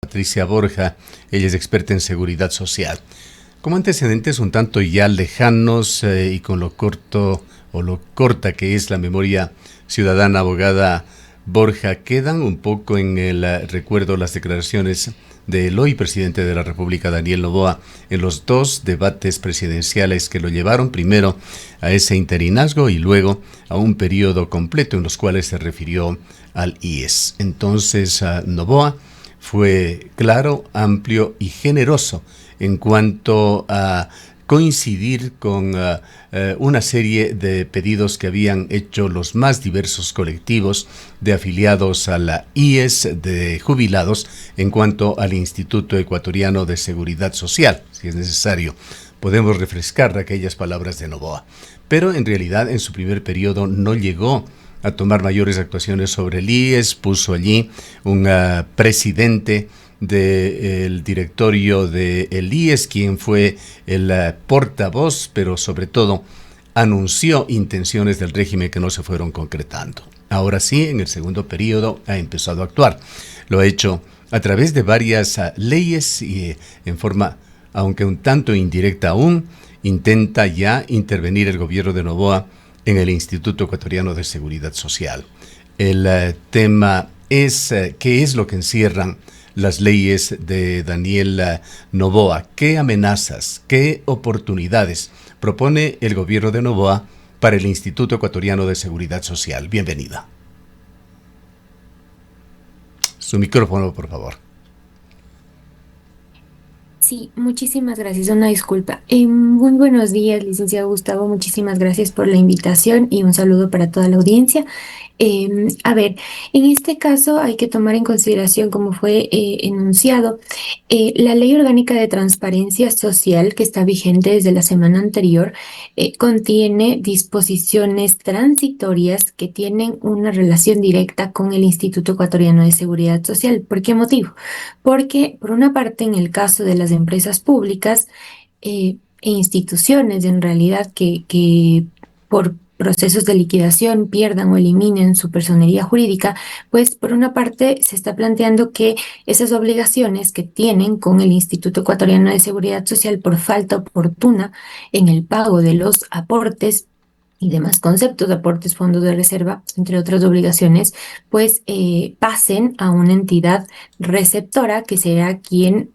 Patricia Borja, ella es experta en seguridad social. Como antecedentes un tanto ya lejanos y con lo corto o lo corta que es la memoria ciudadana, abogada Borja, quedan un poco en el recuerdo las declaraciones del hoy presidente de la República, Daniel Noboa, en los dos debates presidenciales que lo llevaron primero a ese interinazgo y luego a un periodo completo en los cuales se refirió al IES. Entonces, Noboa fue claro, amplio y generoso en cuanto a coincidir con una serie de pedidos que habían hecho los más diversos colectivos de afiliados a la IES, de jubilados, en cuanto al Instituto Ecuatoriano de Seguridad Social. Si es necesario, podemos refrescar aquellas palabras de Noboa. Pero en realidad en su primer periodo no llegó a tomar mayores actuaciones sobre el IES, puso allí un presidente del directorio del IES, quien fue el portavoz, pero sobre todo anunció intenciones del régimen que no se fueron concretando. Ahora sí, en el segundo periodo ha empezado a actuar. Lo ha hecho a través de varias leyes y en forma, aunque un tanto indirecta aún, intenta ya intervenir el gobierno de Noboa en el Instituto Ecuatoriano de Seguridad Social. El tema es qué es lo que encierran las leyes de Daniel Noboa, qué amenazas, qué oportunidades propone el gobierno de Noboa para el Instituto Ecuatoriano de Seguridad Social. Bienvenida. Su micrófono, por favor. Sí, muchísimas gracias. Una disculpa. Muy buenos días, licenciado Gustavo. Muchísimas gracias por la invitación y un saludo para toda la audiencia. A ver, en este caso hay que tomar en consideración, como fue enunciado, la Ley Orgánica de Transparencia Social, que está vigente desde la semana anterior, contiene disposiciones transitorias que tienen una relación directa con el Instituto Ecuatoriano de Seguridad Social. ¿Por qué motivo? Porque, por una parte, en el caso de las empresas públicas e instituciones, en realidad, que por procesos de liquidación pierdan o eliminen su personería jurídica, pues por una parte se está planteando que esas obligaciones que tienen con el Instituto Ecuatoriano de Seguridad Social por falta oportuna en el pago de los aportes y demás conceptos, aportes, fondos de reserva, entre otras obligaciones, pues pasen a una entidad receptora que será quien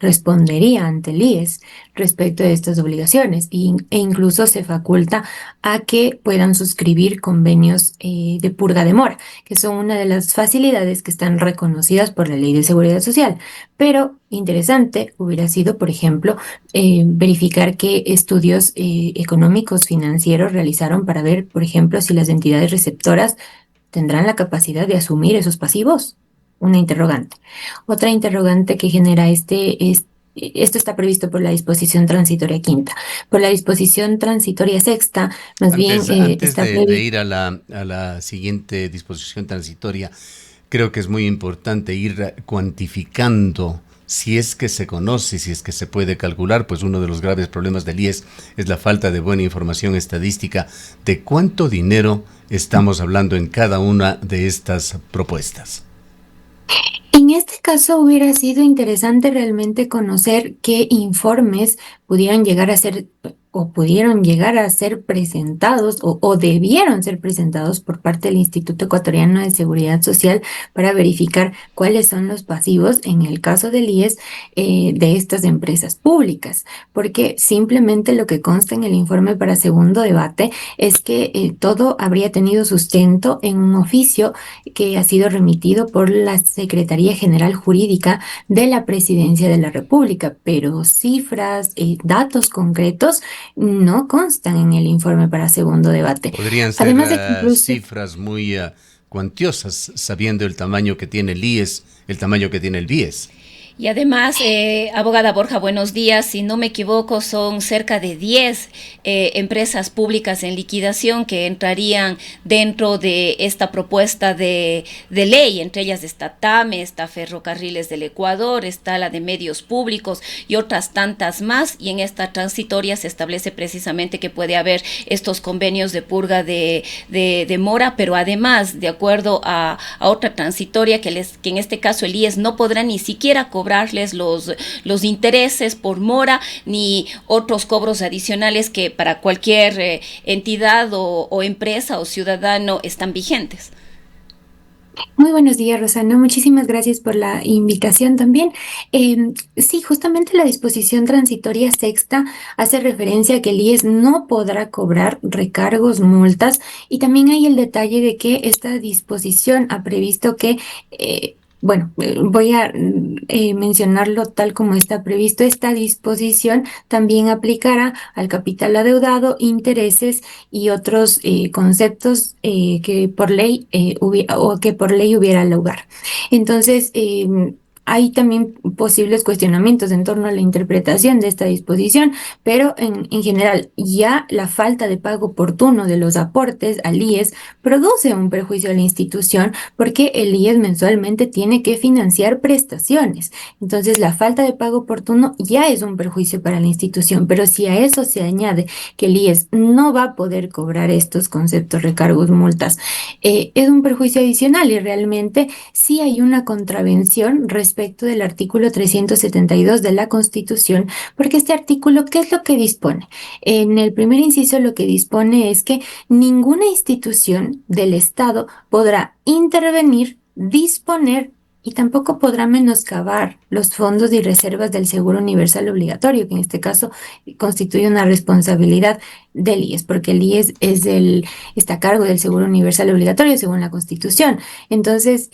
respondería ante el IES respecto de estas obligaciones e incluso se faculta a que puedan suscribir convenios de purga de mora, que son una de las facilidades que están reconocidas por la Ley de Seguridad Social. Pero interesante hubiera sido, por ejemplo, verificar qué estudios económicos financieros realizaron para ver, por ejemplo, si las entidades receptoras tendrán la capacidad de asumir esos pasivos. Una interrogante. Otra interrogante que genera esto está previsto por la disposición transitoria quinta. Por la disposición transitoria sexta, más bien Antes está de previsto. ir a la siguiente disposición transitoria, creo que es muy importante ir cuantificando, si es que se conoce, si es que se puede calcular, pues uno de los graves problemas del IES es la falta de buena información estadística de cuánto dinero estamos hablando en cada una de estas propuestas. En este caso hubiera sido interesante realmente conocer qué informes pudieran llegar a ser o pudieron llegar a ser presentados o debieron ser presentados por parte del Instituto Ecuatoriano de Seguridad Social para verificar cuáles son los pasivos en el caso del IES de estas empresas públicas, porque simplemente lo que consta en el informe para segundo debate es que todo habría tenido sustento en un oficio que ha sido remitido por la Secretaría General Jurídica de la Presidencia de la República, pero cifras, datos concretos no constan en el informe para segundo debate. Podrían ser Además de que incluso cifras muy cuantiosas, sabiendo el tamaño que tiene el IES, el tamaño que tiene el BIES. Y además, abogada Borja, buenos días. Si no me equivoco, son cerca de 10 empresas públicas en liquidación que entrarían dentro de esta propuesta de ley. Entre ellas está TAME, está Ferrocarriles del Ecuador, está la de Medios Públicos y otras tantas más. Y en esta transitoria se establece precisamente que puede haber estos convenios de purga de mora, pero además, de acuerdo a otra transitoria, que en este caso el IES no podrá ni siquiera cobrarles los intereses por mora ni otros cobros adicionales que para cualquier entidad o empresa o ciudadano están vigentes. Muy buenos días, Rosana. Muchísimas gracias por la invitación también. Sí, justamente la disposición transitoria sexta hace referencia a que el IES no podrá cobrar recargos, multas, y también hay el detalle de que esta disposición ha previsto que, voy a mencionarlo tal como está previsto. Esta disposición también aplicará al capital adeudado, intereses y otros conceptos que por ley o que por ley hubiera lugar. Entonces, hay también posibles cuestionamientos en torno a la interpretación de esta disposición, pero en general ya la falta de pago oportuno de los aportes al IES produce un perjuicio a la institución porque el IES mensualmente tiene que financiar prestaciones. Entonces, la falta de pago oportuno ya es un perjuicio para la institución, pero si a eso se añade que el IES no va a poder cobrar estos conceptos, recargos, multas, es un perjuicio adicional y realmente sí hay una contravención respecto del artículo 372 de la Constitución, porque este artículo, ¿qué es lo que dispone? En el primer inciso lo que dispone es que ninguna institución del Estado podrá intervenir, disponer y tampoco podrá menoscabar los fondos y reservas del Seguro Universal Obligatorio, que en este caso constituye una responsabilidad del IES, porque el IES está a cargo del Seguro Universal Obligatorio según la Constitución. Entonces,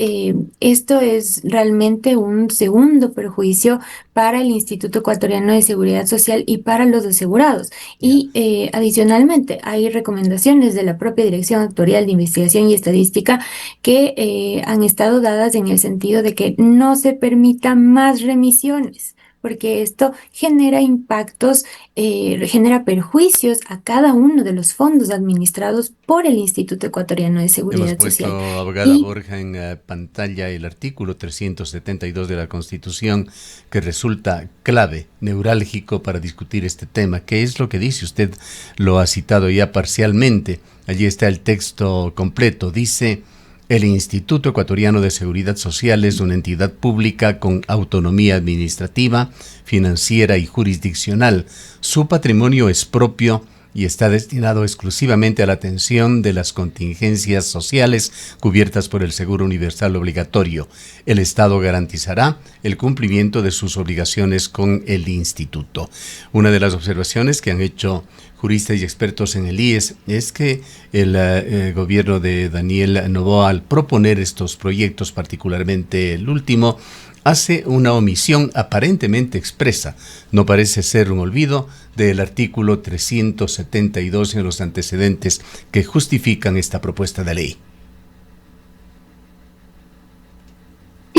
esto es realmente un segundo perjuicio para el Instituto Ecuatoriano de Seguridad Social y para los asegurados. Ya. Y adicionalmente, hay recomendaciones de la propia Dirección Actuarial de Investigación y Estadística que han estado dadas en el sentido de que no se permitan más remisiones, porque esto genera impactos, genera perjuicios a cada uno de los fondos administrados por el Instituto Ecuatoriano de Hemos Seguridad puesto, Social. abogada Y Borja, en pantalla el artículo 372 de la Constitución, que resulta clave, neurálgico para discutir este tema. ¿Qué es lo que dice? Usted lo ha citado ya parcialmente. Allí está el texto completo. Dice: el Instituto Ecuatoriano de Seguridad Social es una entidad pública con autonomía administrativa, financiera y jurisdiccional. Su patrimonio es propio y está destinado exclusivamente a la atención de las contingencias sociales cubiertas por el Seguro Universal Obligatorio. El Estado garantizará el cumplimiento de sus obligaciones con el Instituto. Una de las observaciones que han hecho juristas y expertos en el IES es que el gobierno de Daniel Noboa, al proponer estos proyectos, particularmente el último, hace una omisión aparentemente expresa. No parece ser un olvido del artículo 372 en los antecedentes que justifican esta propuesta de ley.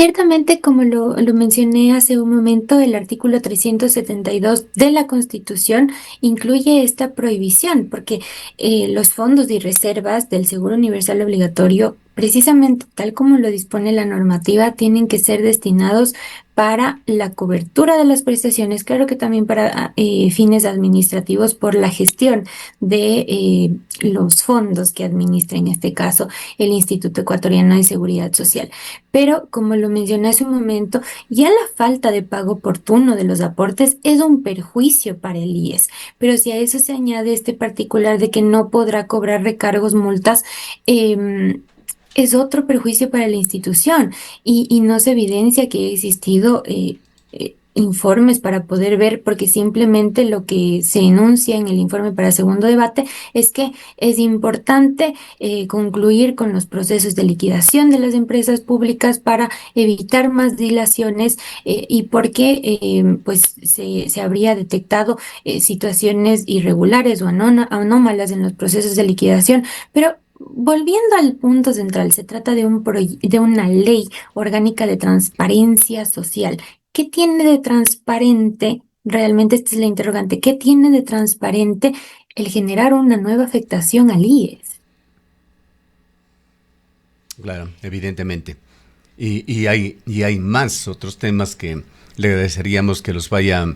ciertamente, como lo mencioné hace un momento, el artículo 372 de la Constitución incluye esta prohibición, porque los fondos y reservas del Seguro Universal Obligatorio, precisamente tal como lo dispone la normativa, tienen que ser destinados para la cobertura de las prestaciones, claro que también para fines administrativos por la gestión de los fondos que administra en este caso el Instituto Ecuatoriano de Seguridad Social. Pero como lo mencioné hace un momento, ya la falta de pago oportuno de los aportes es un perjuicio para el IES. Pero si a eso se añade este particular de que no podrá cobrar recargos, multas, es otro perjuicio para la institución y no se evidencia que ha existido informes para poder ver, porque simplemente lo que se enuncia en el informe para segundo debate es que es importante concluir con los procesos de liquidación de las empresas públicas para evitar más dilaciones y porque pues se habría detectado situaciones irregulares o anómalas en los procesos de liquidación, pero volviendo al punto central, se trata de una ley orgánica de transparencia social ¿qué tiene de transparente? Realmente esta es la interrogante. ¿Qué tiene de transparente el generar una nueva afectación al IES? Claro, evidentemente. Y hay más otros temas que le agradeceríamos que los vaya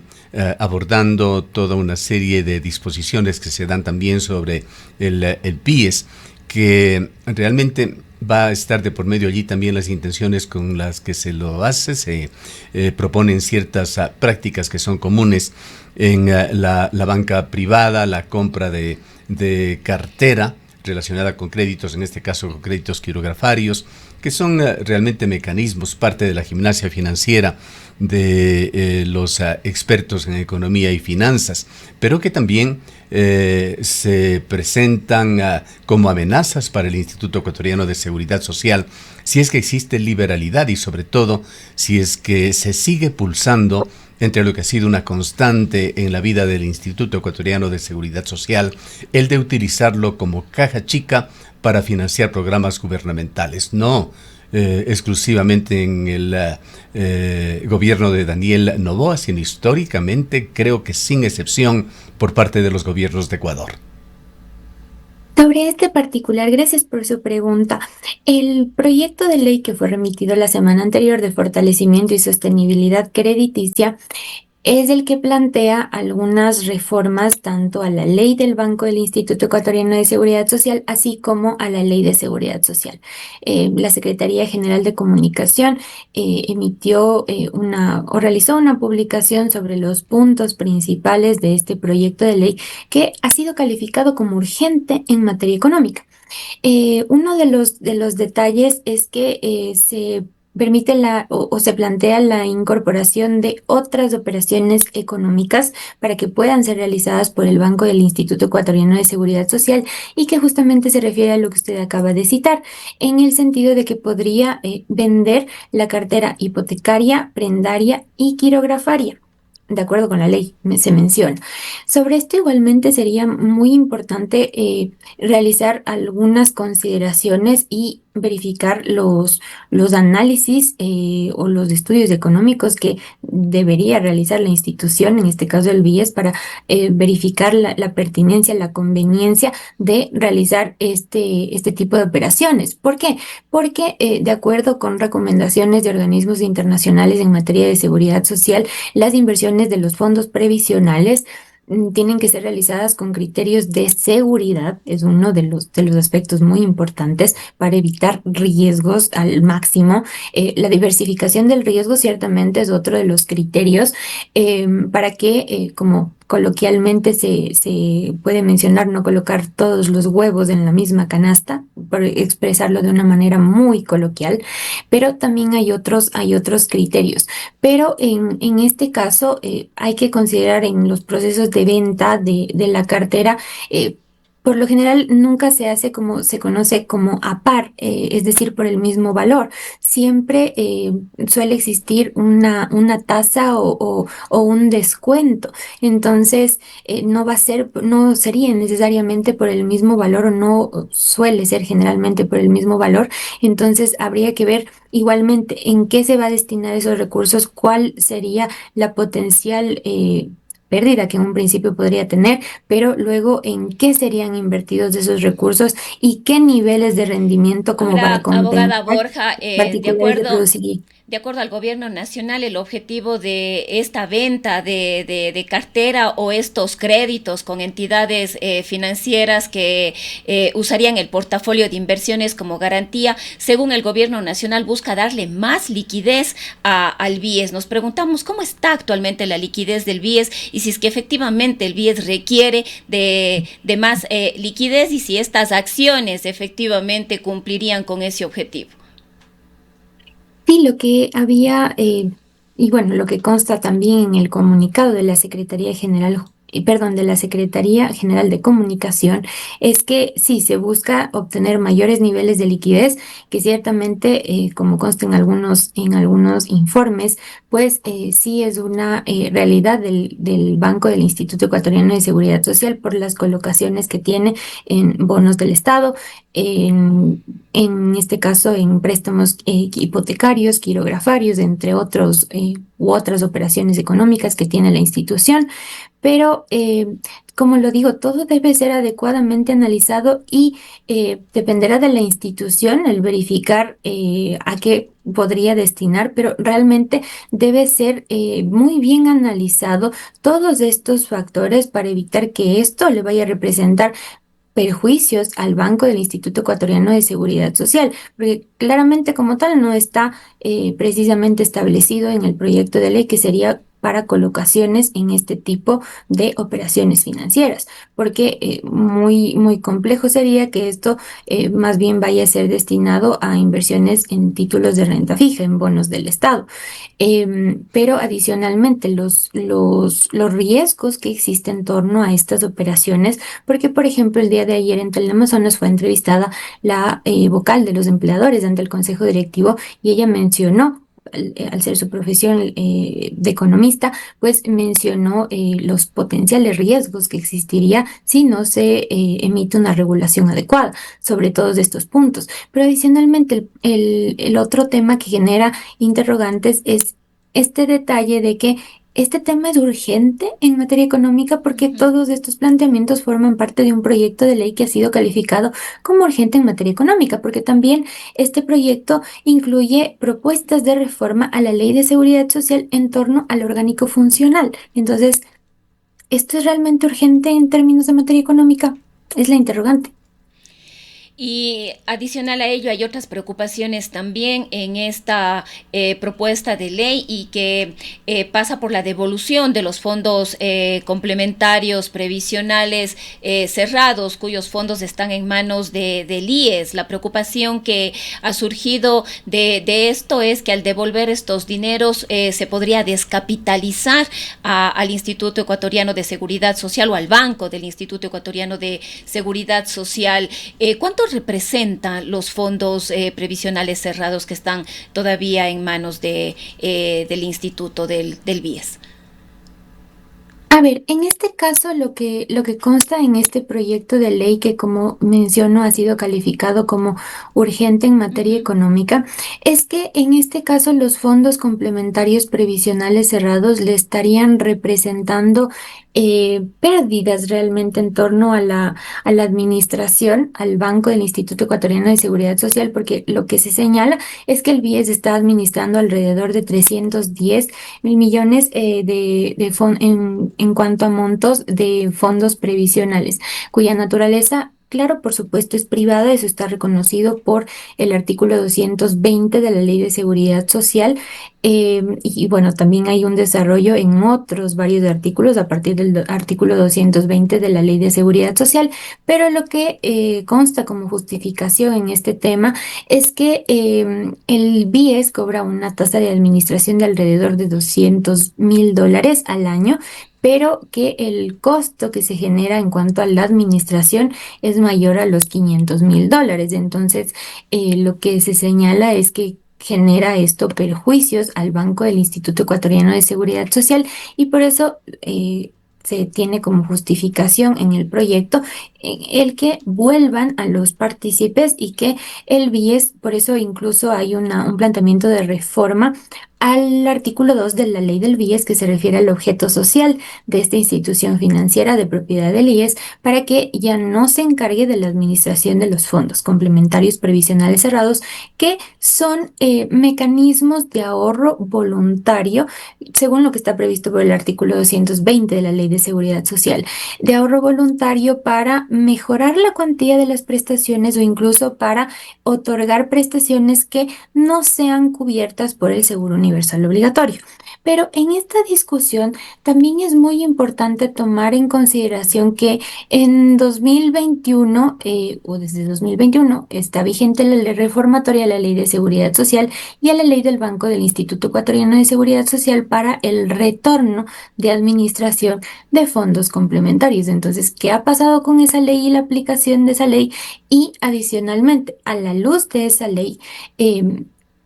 abordando, toda una serie de disposiciones que se dan también sobre el PIES, que realmente va a estar de por medio allí también las intenciones con las que se lo hace. Se proponen ciertas prácticas que son comunes en la banca privada, la compra de cartera relacionada con créditos, en este caso con créditos quirografarios, que son realmente mecanismos, parte de la gimnasia financiera de los expertos en economía y finanzas, pero que también se presentan como amenazas para el Instituto Ecuatoriano de Seguridad Social, si es que existe liberalidad y sobre todo si es que se sigue pulsando entre lo que ha sido una constante en la vida del Instituto Ecuatoriano de Seguridad Social, el de utilizarlo como caja chica para financiar programas gubernamentales. No exclusivamente en el gobierno de Daniel Noboa, sino históricamente, creo que sin excepción, por parte de los gobiernos de Ecuador. Sobre este particular, gracias por su pregunta. El proyecto de ley que fue remitido la semana anterior de fortalecimiento y sostenibilidad crediticia es el que plantea algunas reformas tanto a la ley del Banco del Instituto Ecuatoriano de Seguridad Social, así como a la ley de seguridad social. La Secretaría General de Comunicación emitió o realizó una publicación sobre los puntos principales de este proyecto de ley que ha sido calificado como urgente en materia económica. Uno de los detalles es que se permite o se plantea la incorporación de otras operaciones económicas para que puedan ser realizadas por el Banco del Instituto Ecuatoriano de Seguridad Social y que justamente se refiere a lo que usted acaba de citar, en el sentido de que podría vender la cartera hipotecaria, prendaria y quirografaria. De acuerdo con la ley, se menciona. Sobre esto igualmente sería muy importante realizar algunas consideraciones y verificar los análisis o los estudios económicos que debería realizar la institución, en este caso el BIES, para verificar la pertinencia, la conveniencia de realizar este tipo de operaciones. ¿Por qué? Porque de acuerdo con recomendaciones de organismos internacionales en materia de seguridad social, las inversiones de los fondos previsionales tienen que ser realizadas con criterios de seguridad, es uno de los aspectos muy importantes para evitar riesgos al máximo. La diversificación del riesgo ciertamente es otro de los criterios para que, como coloquialmente se puede mencionar, no colocar todos los huevos en la misma canasta, por expresarlo de una manera muy coloquial, pero también hay otros criterios. Pero en este caso hay que considerar en los procesos de venta de la cartera, por lo general nunca se hace como se conoce como a par, es decir, por el mismo valor. Siempre suele existir una tasa o un descuento. Entonces, no sería necesariamente por el mismo valor o no suele ser generalmente por el mismo valor. Entonces, habría que ver igualmente en qué se va a destinar esos recursos, cuál sería la potencial pérdida que en un principio podría tener, pero luego en qué serían invertidos esos recursos y qué niveles de rendimiento como Ahora, para abogada contemplar Borja, particulares de produciría. de acuerdo al gobierno nacional, el objetivo de esta venta de cartera o estos créditos con entidades financieras que usarían el portafolio de inversiones como garantía, según el gobierno nacional, busca darle más liquidez al BIES. Nos preguntamos cómo está actualmente la liquidez del BIES y si es que efectivamente el BIES requiere de más liquidez y si estas acciones efectivamente cumplirían con ese objetivo. Sí, lo que había, y bueno, lo que consta también en el comunicado de la Secretaría General perdón, de la Secretaría General de Comunicación, es que sí se busca obtener mayores niveles de liquidez, que ciertamente, como consta en algunos informes, pues sí es una realidad del Banco del Instituto Ecuatoriano de Seguridad Social por las colocaciones que tiene en bonos del Estado, en, en este caso en préstamos hipotecarios, quirografarios, entre otros u otras operaciones económicas que tiene la institución. Pero, como lo digo, todo debe ser adecuadamente analizado y dependerá de la institución el verificar a qué podría destinar, pero realmente debe ser muy bien analizado todos estos factores para evitar que esto le vaya a representar perjuicios al Banco del Instituto Ecuatoriano de Seguridad Social, porque claramente como tal no está precisamente establecido en el proyecto de ley que sería para colocaciones en este tipo de operaciones financieras, porque muy complejo sería que esto más bien vaya a ser destinado a inversiones en títulos de renta fija, en bonos del Estado. Pero adicionalmente los riesgos que existen en torno a estas operaciones, porque por ejemplo el día de ayer en Teleamazonas fue entrevistada la vocal de los empleadores ante el Consejo Directivo y ella mencionó, al ser su profesión de economista, pues mencionó los potenciales riesgos que existiría si no se emite una regulación adecuada sobre todos estos puntos. Pero adicionalmente, el otro tema que genera interrogantes es este detalle de que este tema es urgente en materia económica porque Ujú. todos estos planteamientos forman parte de un proyecto de ley que ha sido calificado como urgente en materia económica, porque también este proyecto incluye propuestas de reforma a la Ley de Seguridad Social en torno al orgánico funcional. Entonces, ¿esto es realmente urgente en términos de materia económica? Es la interrogante. Y adicional a ello hay otras preocupaciones también en esta propuesta de ley y que pasa por la devolución de los fondos complementarios previsionales cerrados, cuyos fondos están en manos del IES. La preocupación que ha surgido de esto es que al devolver estos dineros se podría descapitalizar al Instituto Ecuatoriano de Seguridad Social o al Banco del Instituto Ecuatoriano de Seguridad Social. ¿Cuánto representan los fondos previsionales cerrados que están todavía en manos del instituto del BIES? A ver, en este caso lo que consta en este proyecto de ley que como menciono ha sido calificado como urgente en Uh materia -huh. económica es que en este caso los fondos complementarios previsionales cerrados le estarían representando pérdidas realmente en torno a a la administración, al Banco del Instituto Ecuatoriano de Seguridad Social, porque lo que se señala es que el BIES está administrando alrededor de 310.000 millones en cuanto a montos de fondos previsionales, cuya naturaleza, claro, por supuesto, es privada. Eso está reconocido por el artículo 220 de la Ley de Seguridad Social. Y bueno, también hay un desarrollo en otros varios artículos a partir del artículo 220 de la Ley de Seguridad Social, pero lo que consta como justificación en este tema es que el BIES cobra una tasa de administración de alrededor de $200.000 al año, pero que el costo que se genera en cuanto a la administración es mayor a los $500.000. Entonces, lo que se señala es que genera esto perjuicios al Banco del Instituto Ecuatoriano de Seguridad Social y por eso se tiene como justificación en el proyecto el que vuelvan a los partícipes y que el BIES, por eso incluso hay un planteamiento de reforma al artículo 2 de la ley del BIES que se refiere al objeto social de esta institución financiera de propiedad del IES para que ya no se encargue de la administración de los fondos complementarios previsionales cerrados, que son mecanismos de ahorro voluntario, según lo que está previsto por el artículo 220 de la Ley de Seguridad Social, de ahorro voluntario para mejorar la cuantía de las prestaciones o incluso para otorgar prestaciones que no sean cubiertas por el seguro universal obligatorio. Pero en esta discusión también es muy importante tomar en consideración que en 2021, o desde 2021, está vigente la ley reformatoria a la Ley de Seguridad Social y a la Ley del Banco del Instituto Ecuatoriano de Seguridad Social para el retorno de administración de fondos complementarios. Entonces, ¿qué ha pasado con esa ley y la aplicación de esa ley? Y adicionalmente, a la luz de esa ley,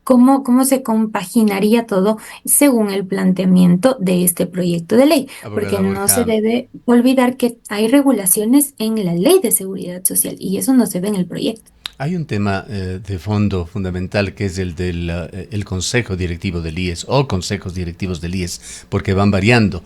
¿cómo se compaginaría todo según el planteamiento de este proyecto de ley? Porque Abogada no se Borja, debe olvidar que hay regulaciones en la Ley de Seguridad Social y eso no se ve en el proyecto. hay un tema de fondo fundamental que es el del el consejo directivo del IES o consejos directivos del IES, porque van variando.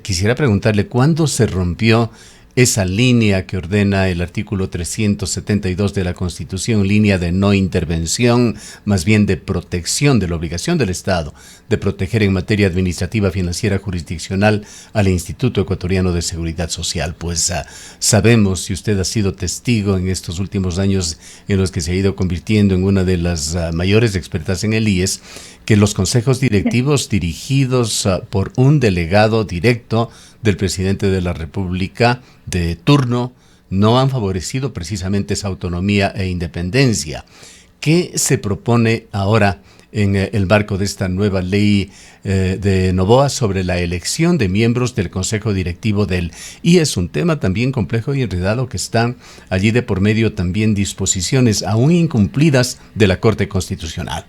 Quisiera preguntarle cuándo se rompió esa línea que ordena el artículo 372 de la Constitución, línea de no intervención, más bien de protección de la obligación del Estado de proteger en materia administrativa, financiera, jurisdiccional al Instituto Ecuatoriano de Seguridad Social. Pues sabemos, y usted ha sido testigo en estos últimos años en los que se ha ido convirtiendo en una de las mayores expertas en el IES, que los consejos directivos dirigidos por un delegado directo del presidente de la República de turno no han favorecido precisamente esa autonomía e independencia. ¿Qué se propone ahora en el marco de esta nueva ley de Noboa sobre la elección de miembros del Consejo Directivo del? Y es un tema también complejo y enredado que están allí de por medio también disposiciones aún incumplidas de la Corte Constitucional.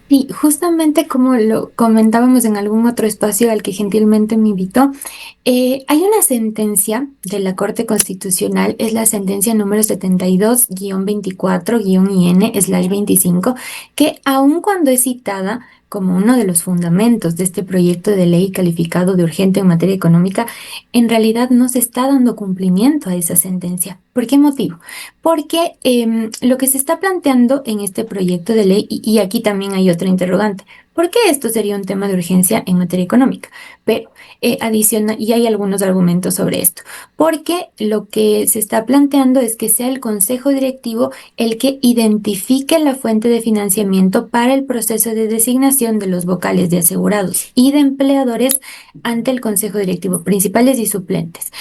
Sí, justamente como lo comentábamos en algún otro espacio al que gentilmente me invitó, hay una sentencia de la Corte Constitucional, es la sentencia número 72-24-IN/25, que aun cuando es citada como uno de los fundamentos de este proyecto de ley calificado de urgente en materia económica, en realidad no se está dando cumplimiento a esa sentencia. ¿Por qué motivo? Porque lo que se está planteando en este proyecto de ley, y aquí también hay otra interrogante, ¿por qué esto sería un tema de urgencia en materia económica? Pero adiciona, y hay algunos argumentos sobre esto, porque lo que se está planteando es que sea el Consejo Directivo el que identifique la fuente de financiamiento para el proceso de designación de los vocales de asegurados y de empleadores ante el Consejo Directivo, principales y suplentes,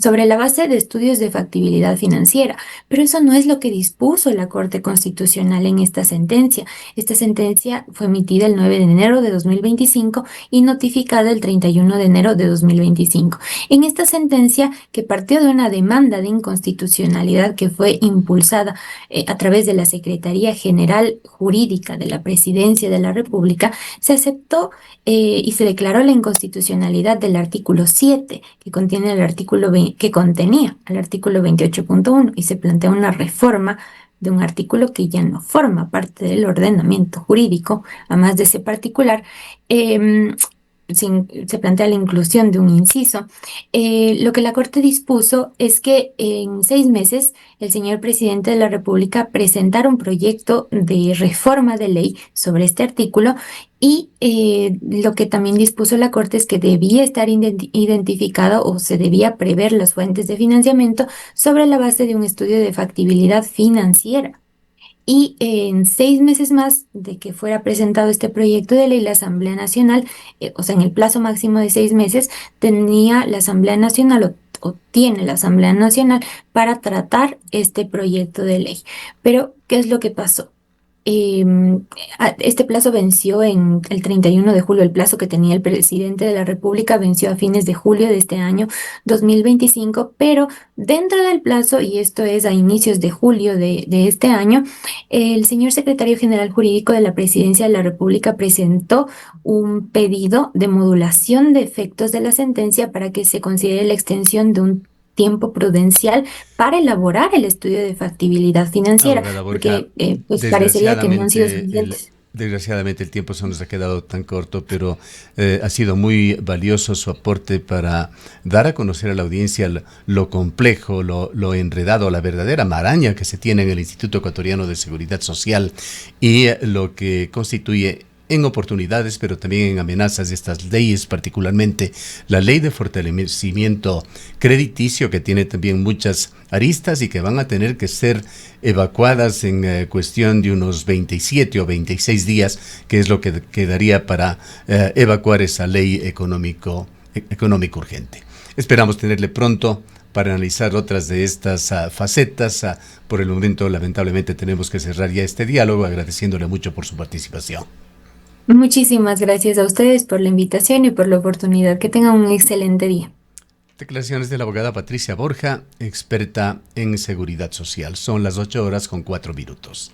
sobre la base de estudios de factibilidad financiera. Pero eso no es lo que dispuso la Corte Constitucional en esta sentencia. Esta sentencia fue emitida el 9 de enero de 2025 y notificada el 31 de enero de 2025. En esta sentencia, que partió de una demanda de inconstitucionalidad que fue impulsada a través de la Secretaría General Jurídica de la Presidencia de la República, se aceptó y se declaró la inconstitucionalidad del artículo 7, que contiene que contenía el artículo 28.1 y se plantea una reforma de un artículo que ya no forma parte del ordenamiento jurídico, además de ese particular. Se plantea la inclusión de un inciso. Lo que la Corte dispuso es que en 6 meses el señor presidente de la República presentara un proyecto de reforma de ley sobre este artículo y lo que también dispuso la Corte es que debía estar identificado o se debía prever las fuentes de financiamiento sobre la base de un estudio de factibilidad financiera. Y en 6 meses más de que fuera presentado este proyecto de ley, la Asamblea Nacional, o sea, en el plazo máximo de 6 meses, tenía la Asamblea Nacional o tiene la Asamblea Nacional para tratar este proyecto de ley. Pero, ¿qué es lo que pasó? Este plazo venció en el 31 de julio, el plazo que tenía el presidente de la República venció a fines de julio de este año 2025, pero dentro del plazo, y esto es a inicios de julio de este año, el señor secretario general jurídico de la Presidencia de la República presentó un pedido de modulación de efectos de la sentencia para que se considere la extensión de un tiempo prudencial para elaborar el estudio de factibilidad financiera, Abogada Borja, porque pues parecería que no han sido desgraciadamente suficientes. desgraciadamente el tiempo se nos ha quedado tan corto, pero ha sido muy valioso su aporte para dar a conocer a la audiencia lo complejo, lo enredado, la verdadera maraña que se tiene en el Instituto Ecuatoriano de Seguridad Social y lo que constituye en oportunidades, pero también en amenazas de estas leyes, particularmente la ley de fortalecimiento crediticio, que tiene también muchas aristas y que van a tener que ser evacuadas en cuestión de unos 27 o 26 días, que es lo que quedaría para evacuar esa ley económico urgente. Esperamos tenerle pronto para analizar otras de estas facetas. Por el momento, lamentablemente, tenemos que cerrar ya este diálogo, agradeciéndole mucho por su participación. Muchísimas gracias a ustedes por la invitación y por la oportunidad. Que tengan un excelente día. Declaraciones de la abogada Patricia Borja, experta en seguridad social. Son las 8:04 minutos.